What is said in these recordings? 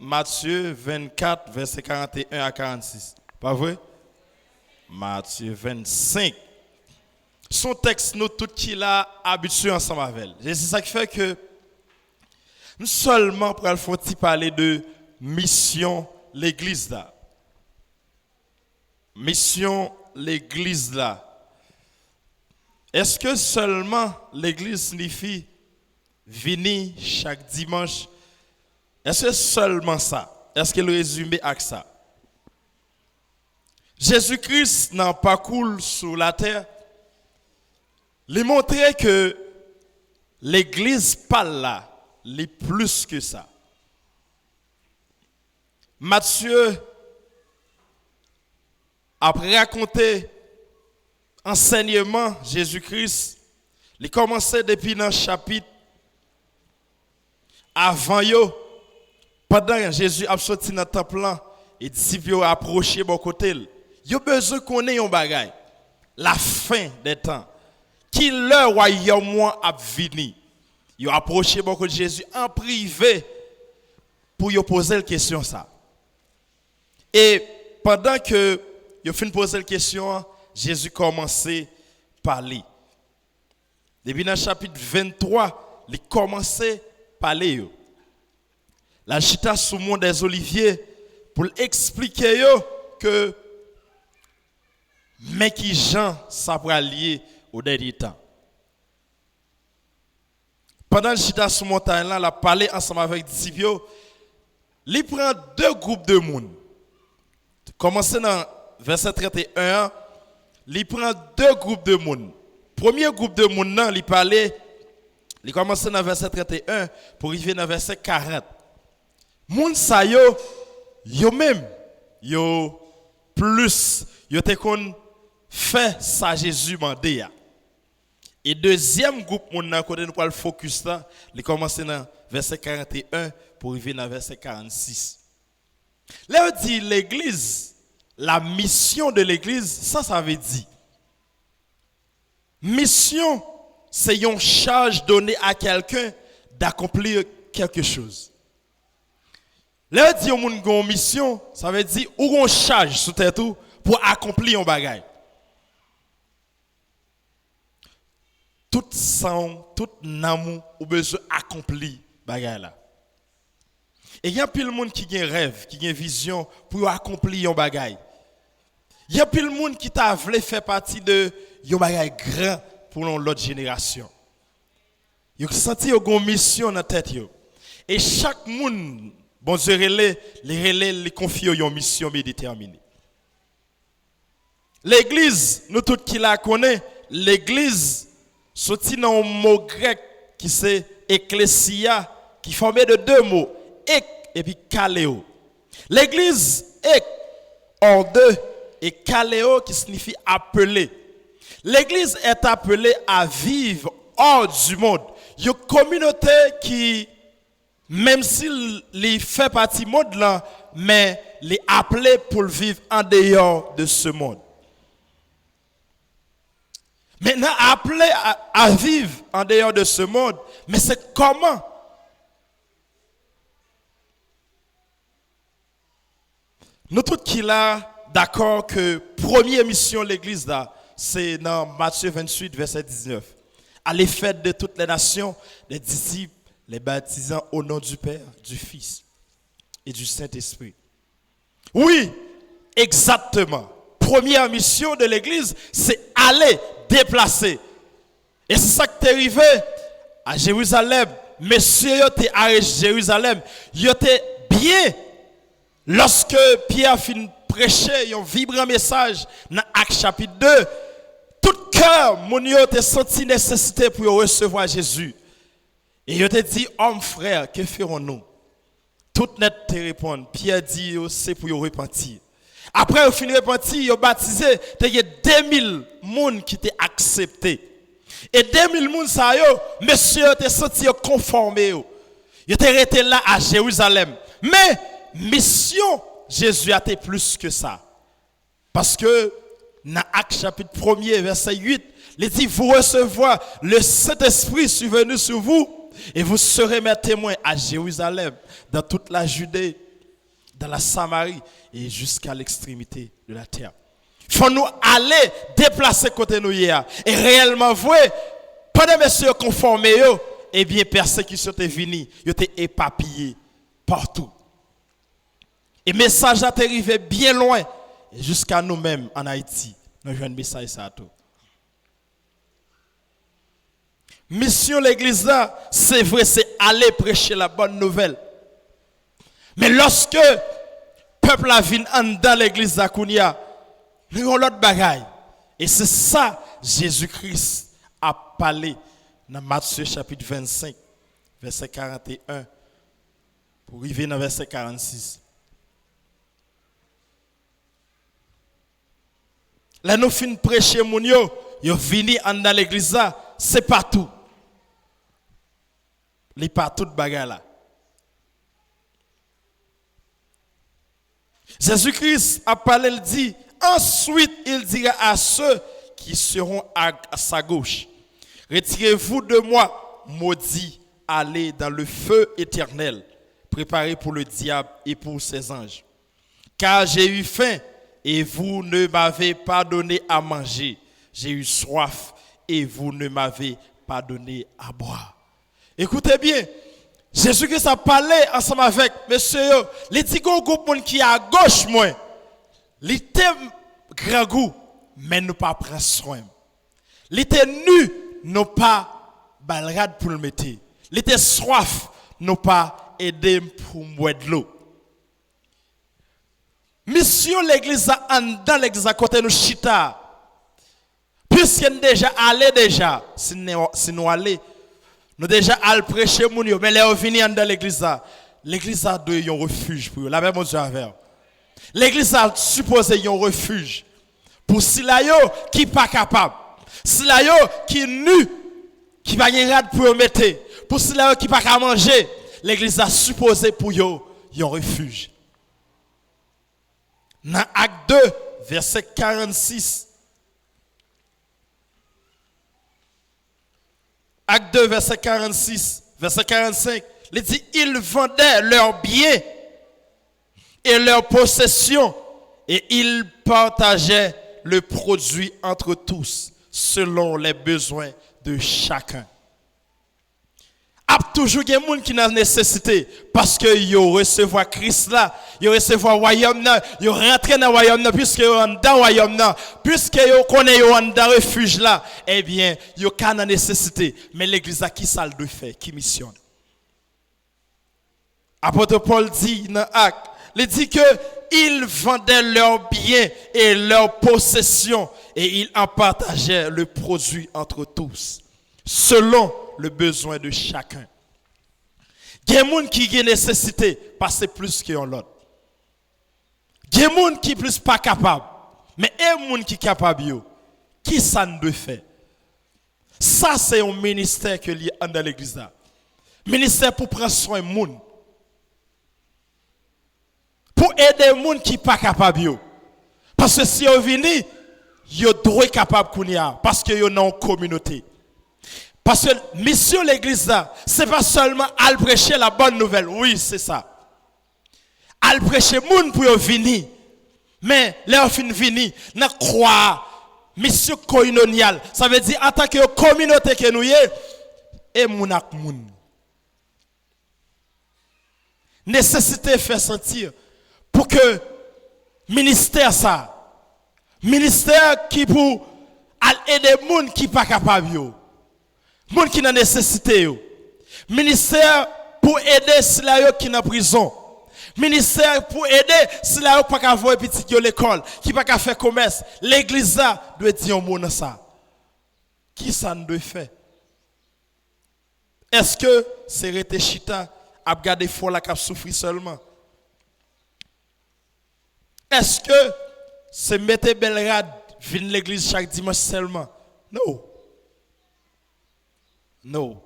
Matthieu 24, verset 41 à 46. Pas vrai? Matthieu 25. Son texte, nous tout qui l'a habitué ensemble avec elle. Et c'est ça qui fait que nous seulement pour le parler de mission l'église là. Mission l'église là. Est-ce que seulement l'église signifie venir chaque dimanche? Est-ce que seulement ça? Est-ce que le résumé avec ça? Jésus-Christ n'a pas cool sur la terre. Il montrait que l'église parle là, les plus que ça. Matthieu, après raconter enseignement Jésus-Christ, il commençait depuis dans le chapitre avant yo, pendant que Jésus a sorti dans le temple là, et disciples ont approché bon côté. Yo besoin qu'on ait un bagage. La fin des temps. Qui le royaume a venu. Ils ont approché beaucoup de Jésus en privé pour lui poser la question ça. Et pendant que ils fin poser la question, Jésus commençait à parler. Depuis dans le chapitre 23, il commençait à parler. La chita sous le mont des Oliviers pour expliquer que mais qui Jean ça pourra lier au dernier temps. Pendant le chita sous montagne là, il a parlé ensemble avec les disciples. Il prend deux groupes de monde. Commencez dans verset 31, il prend deux groupes de monde. Premier groupe de monde là, il parlait, il commence dans verset 31 pour arriver dans verset 40. Moun sa yo même yo plus yo te kon fait ça Jésus mandé ya. Et deuxième groupe moun nan côté nous pour le focus là, il commence dans verset 41 pour arriver dans verset 46. Là on dit l'église, la mission de l'église, ça veut dire mission c'est une charge donnée à quelqu'un d'accomplir quelque chose. Là, dit on a une mission, ça veut dire ou on charge sur tête tout pour accomplir un bagage. Tout sang, tout amour, ou besoin accomplir bagage là. Et il y a plein de monde qui a un rêve, qui a une vision pour accomplir un bagage. Il y a plein de monde qui t'a voulu faire partie de un bagage grand pour l'autre génération. Ils ont senti une mission dans la tête. Et chaque monde, bon Dieu, les confie une mission bien déterminée. L'église, nous tous qui la connaissons, l'église, sorti dans un mot grec qui c'est ecclésia, qui formé de deux mots, ek et puis kaleo. L'église, ek, en deux, et kaleo qui signifie appeler. L'église est appelée à vivre hors du monde. Une communauté qui, même s'il fait partie du monde là, mais les appelée pour vivre en dehors de ce monde. Maintenant, appelé à vivre en dehors de ce monde, mais c'est comment? Nous tous qui là, d'accord que première mission de l'église là, c'est dans Matthieu 28, verset 19. Allez faire de toutes les nations des disciples, les baptisant au nom du Père, du Fils et du Saint-Esprit. Oui, exactement. Première mission de l'église, c'est aller déplacer. Et c'est ça qui est arrivé à Jérusalem. Messieurs, ils étaient à Jérusalem. Ils étaient bien. Lorsque Pierre finit prêcher un vibrant message dans Actes chapitre 2, tout cœur, mon yo te senti nécessité pour recevoir Jésus. Et il te dit, homme frère, que ferons-nous? Tout net te répond. Pierre dit, c'est pour repentir. Après, au fin de repentir, il a baptisé, il y a 2000 personnes qui t'ont accepté. Et 2000 personnes, ça yo, monsieur, te senti conformé. Il était resté là à Jérusalem. Mais, mission, Jésus a été plus que ça. Parce que, dans Actes chapitre 1er, verset 8, il dit, vous recevrez le Saint-Esprit survenu sur vous, et vous serez mes témoins à Jérusalem, dans toute la Judée, dans la Samarie et jusqu'à l'extrémité de la terre. Il faut nous aller déplacer côté nous hier. Et réellement, vrai, pendant que messieurs conformés, eh bien, persécution est venue, ils étaient éparpillés partout. Et le message a arrivé bien loin, jusqu'à nous-mêmes en Haïti. Nous avons un message ça tout. Mission l'église là, c'est vrai, c'est aller prêcher la bonne nouvelle. Mais lorsque le peuple a venu dans l'église là, nous avons l'autre bagaille. Et c'est ça, Jésus-Christ a parlé dans Matthieu chapitre 25, verset 41, pour arriver dans verset 46. Là, nous finissons prêcher, moun yo vini dans l'église là, c'est partout. Les partout de bagarre là. Jésus-Christ a parlé, il dit, ensuite il dira à ceux qui seront à sa gauche, retirez-vous de moi, maudits, allez dans le feu éternel, préparé pour le diable et pour ses anges. Car j'ai eu faim et vous ne m'avez pas donné à manger. J'ai eu soif et vous ne m'avez pas donné à boire. Écoutez bien, Jésus-Christ a parlé ensemble avec monsieur, les petits groupes qui est à gauche, moi, les était grand goût, mais nous pas prendre soin. Les était nu, nous pas balrade pour le mettre. Les était soif, nous pas aider pour boire de l'eau. Mission l'église dans l'église à côté nous chita. Puisque nous déjà allé déjà, si nous allé, nous déjà allé prêcher moun yo, mais les venir dans l'église a doit un refuge pour eux. La même Dieu avec. L'église a supposé un refuge pour ceux-là qui pas capable, ceux-là qui nu, qui pas gen rad pour mettre, pour ceux-là qui pas capable manger, l'église a supposé pour eux un refuge. Dans Acte 2, verset 46. Acte 2, verset 46, verset 45. Il dit, ils vendaient leurs biens et leurs possessions et ils partageaient le produit entre tous selon les besoins de chacun. Il y a toujours des gens qui ont nécessité parce que yo recevoir Christ là, yo recevoir royaume là, yo rentrer dans royaume là puisque yo dans royaume là, puisque yo connaît yo dans refuge là, eh bien, yo kan en nécessité, mais l'église a qui ça le fait, qui missionne. Apôtre Paul dit dans Actes, il dit que ils vendaient leurs biens et leurs possessions et ils en partageaient le produit entre tous selon le besoin de chacun. Il y a des gens qui ont nécessité passer plus que l'autre. Il y a des gens qui sont plus pas capables. Mais il y a des gens qui sont capables. Qui ça ne doit faire? Ça, c'est un ministère que lié dans l'église. Ministère pour prendre soin des gens. Pour aider les gens qui ne sont pas capables. Parce que si vous venez, vous doivent être capables. Parce que vous êtes dans une communauté. Parce que mission l'église là, c'est pas seulement à prêcher la bonne nouvelle. Oui, c'est ça. À prêcher moun pour venir. Mais leur fin venir, n'a croire mission koinoniale. Ça veut dire en tant que communauté que nous y et moun ak moun. Nécessité fait sentir pour que ministère qui pour aider moun qui pas capable yo. Moun qui n'a nécessité yo. Ministère pour aider ceux qui dans prison. Ministère pour aider ceux qui pas qu'à voir petit yo l'école, qui pas qu'à faire commerce. L'église là doit dire un mot dans ça. Qui ça ne doit faire? Est-ce que c'est rete chita à regarder fort la cap souffrir seulement? Est-ce que c'est mettre belle rade venir l'église chaque dimanche seulement? Non. Non.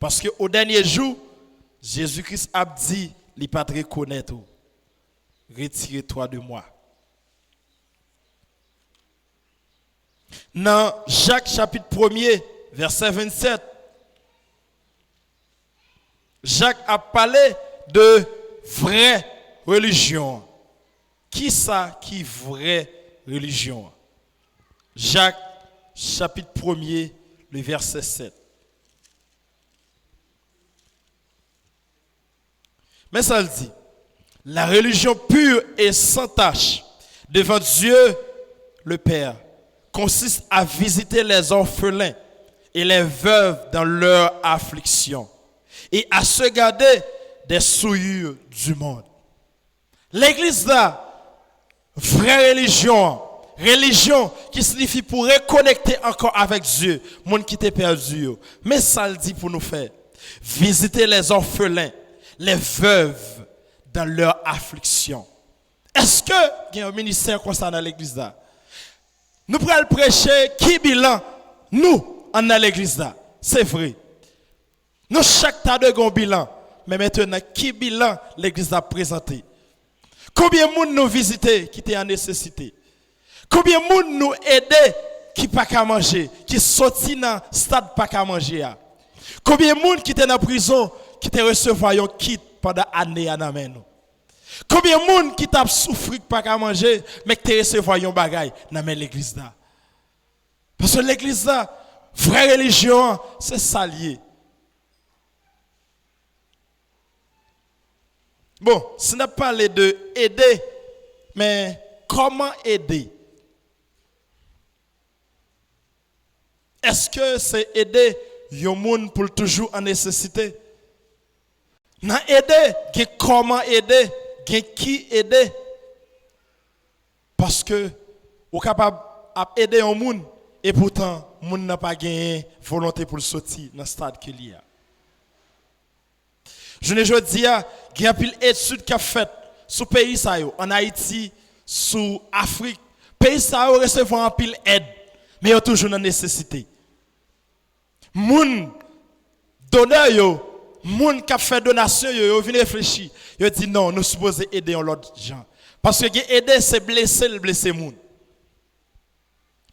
Parce qu'au dernier jour, Jésus-Christ a dit, il ne pas te reconnaître. Retire-toi de moi. Dans Jacques chapitre 1er, verset 27, Jacques a parlé de vrai religion. Qui ça qui vraie religion? Jacques, chapitre 1er, le verset 7. Mais ça le dit, la religion pure et sans tache devant Dieu le Père consiste à visiter les orphelins et les veuves dans leur affliction et à se garder des souillures du monde. L'église là, vraie religion, religion qui signifie pour reconnecter encore avec Dieu, monde qui était perdu. Mais ça le dit pour nous faire, visiter les orphelins, les veuves dans leur affliction. Est-ce que il y a un ministère comme ça dans l'église là? Nous pourrons le prêcher qui bilan nous en dans l'église là. C'est vrai. Nous chaque tas de gon bilan, mais maintenant qui bilan l'église a présenté? Combien de monde nous visiter qui étaient en nécessité? Combien de monde nous aider qui pas qu'à manger, qui sorti dans stade pas qu'à manger? Combien de monde qui étaient dans prison qui te recevoir un kit pendant année à nous? Combien de monde qui t'a souffert pas qu'à manger mais qui te recevoir un bagage dans l'église là? Parce que l'église là, vraie religion, c'est ça lié. Bon, si on a parlé de aider, mais comment aider? Est-ce que c'est aider un monde pour toujours en nécessité? Non, aider, comment aider, qui aider? Parce que vous êtes capable d'aider un monde et pourtant, le monde n'a pas gagné volonté pour le sortir dans le stade qu'il y a. Je ne dis pas qu'il y a pile d'études qui a fait sur le pays en Haïti, sur l'Afrique. Le pays recevoir un pile aide, mais il y a toujours une nécessité. Moun donneur yo, moun qui a fait donation yo vient réfléchir. Yo dit non, nous supposons aider l'autre gens. Parce que aider c'est blesser moun.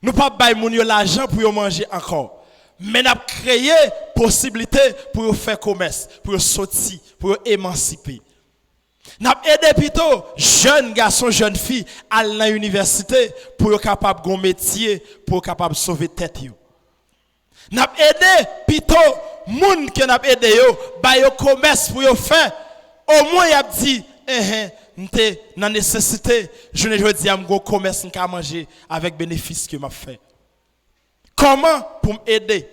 Nous pas bailler moun yo l'argent pour yo manger encore. Mais nous avons créé possibilité pour faire commerce, pour sortir, pour émanciper. Nous avons aidé plutôt jeunes garçons, jeunes filles à l'université pour être capable de métier, pour être capable de sauver tête. Nous avons aidé plutôt les gens qui nous aidé, le commerce pour faire. Au moins, ils ont dit, nous sommes dans la nécessité, je ne dis pas que commerce à manger avec bénéfice que m'a fait. Comment pour m'aider?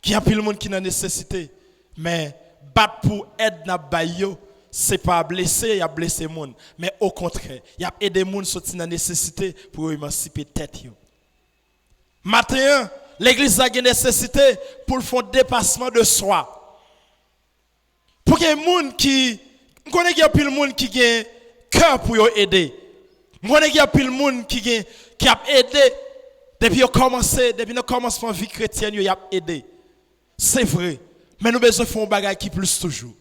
Il y a plus de monde qui a nécessité, mais battre pour aider dans bayo, c'est pas blesser, il y a blessé monde, mais au contraire, il y a aider monde sortir dans nécessité pour émanciper tête yo. Maintenant, l'église a une nécessité pour faire dépassement de soi. Pour que les gens qui connaît qu'il y a plus de monde qui a cœur pour aider. Je connais qu'il y a plus de monde qui a aidé depuis le commencement de vie chrétienne, il a aidé. C'est vrai. Mais nous besoin faire un bagage qui plus toujours.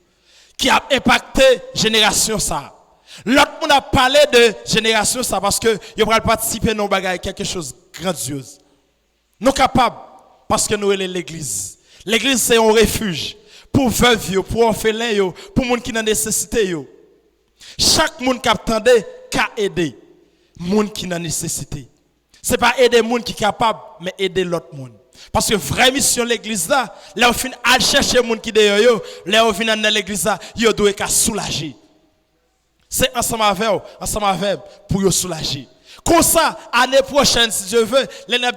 Qui a impacté la génération ça. L'autre monde a parlé de génération ça parce que il va participer dans un bagage quelque chose de grandiose. Nous sommes capables parce que nous sommes l'église. L'église c'est un refuge pour veuves, pour orphelins, pour les gens qui ont nécessité. Chaque monde qui attendait qu'à aider les gens qui ont nécessité. Ce n'est pas aider les gens qui sont capables, mais aider l'autre monde. Parce que vraie mission de l'église là, là on finit à chercher les gens qui sont là on finit dans l'église là, ils doivent soulager. C'est ensemble avec pour les soulager. Comme ça, année prochaine, si je veux,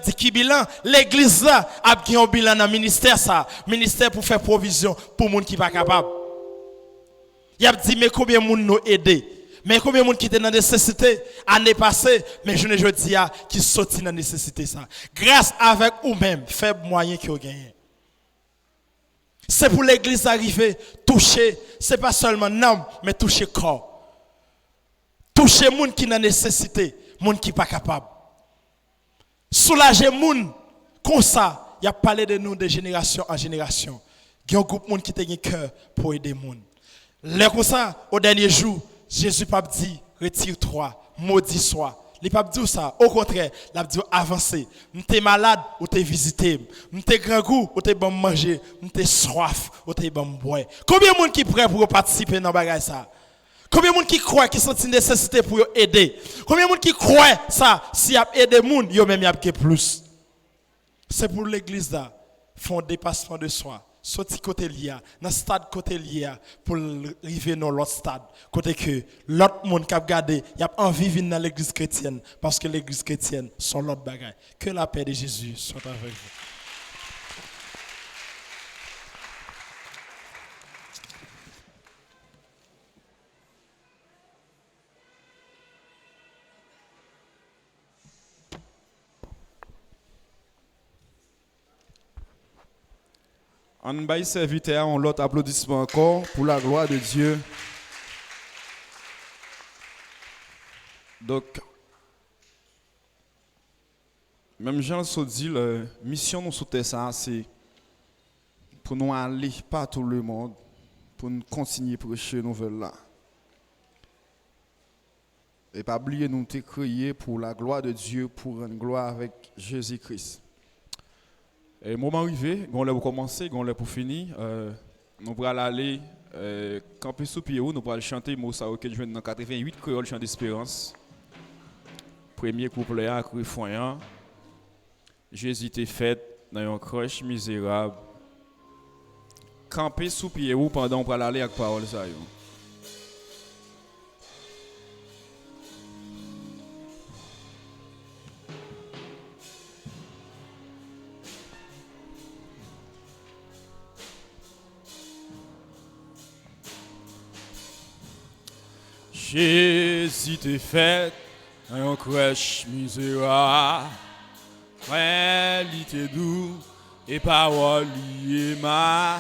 dit qui bilan, l'église là a un bilan dans le ministère ça, ministère pour faire provision pour les gens qui ne sont pas capables. Il a dit mais combien de gens nous aidé? Mais combien de gens qui étaient dans la nécessité l'année passée, mais je ne dis pas qui sortent dans la nécessité ça. Grâce avec vous-même, faible moyen que vous gagnez. C'est pour l'église arriver, toucher, ce n'est pas seulement l'âme, mais toucher le corps. Toucher les gens qui sont dans la nécessité, les gens qui ne sont pas capables. Soulager les gens, comme ça, il y a parlé de nous de génération en génération. Il y a un groupe de gens qui ont un cœur pour aider les gens. Là, comme ça, au dernier jour, Jésus n'a pas dit, retire-toi, maudit sois. Il n'a pas dit ça. Au contraire, il a dit, avancez. Tu es malade ou tu es visité. Tu es grand goût ou tu es bon manger. Tu es soif ou tu es bon boire. Combien de gens qui sont prêts pour participer dans ce bagage ça? Combien de monde qui croit qui sentent une nécessité pour aider? Combien de monde qui croit ça si y a aider monde, yo même y a plus. C'est pour l'église là, font dépassement de soi. Sorti côté lié, dans stade côté lié pour arriver dans l'autre stade, côté que l'autre monde qui a regardé, y a envie de venir dans l'église chrétienne parce que l'église chrétienne sont l'autre bagaille. Que la paix de Jésus soit avec vous. On va serviteur, on l'autre applaudissement encore pour la gloire de Dieu. Donc, même Jean se dit, la mission nous souhaite ça, c'est pour nous aller partout le monde, pour nous continuer à prêcher nouvelle là. Et pas oublier nous te crier pour la gloire de Dieu, pour une gloire avec Jésus-Christ. Et moment arrivé, on pour commencer, on pour finir, nous allons aller camper sous pied, nous allons chanter Moussa que je viens dans 88 créole chant d'espérance. Premier couplet à Crifoyan. Jésus t'est fait dans un croche misérable. Camper sous pied pendant qu'on va aller avec parole ça. Jésus t'est fait un crèche misérable, il était doux et parole liée ma.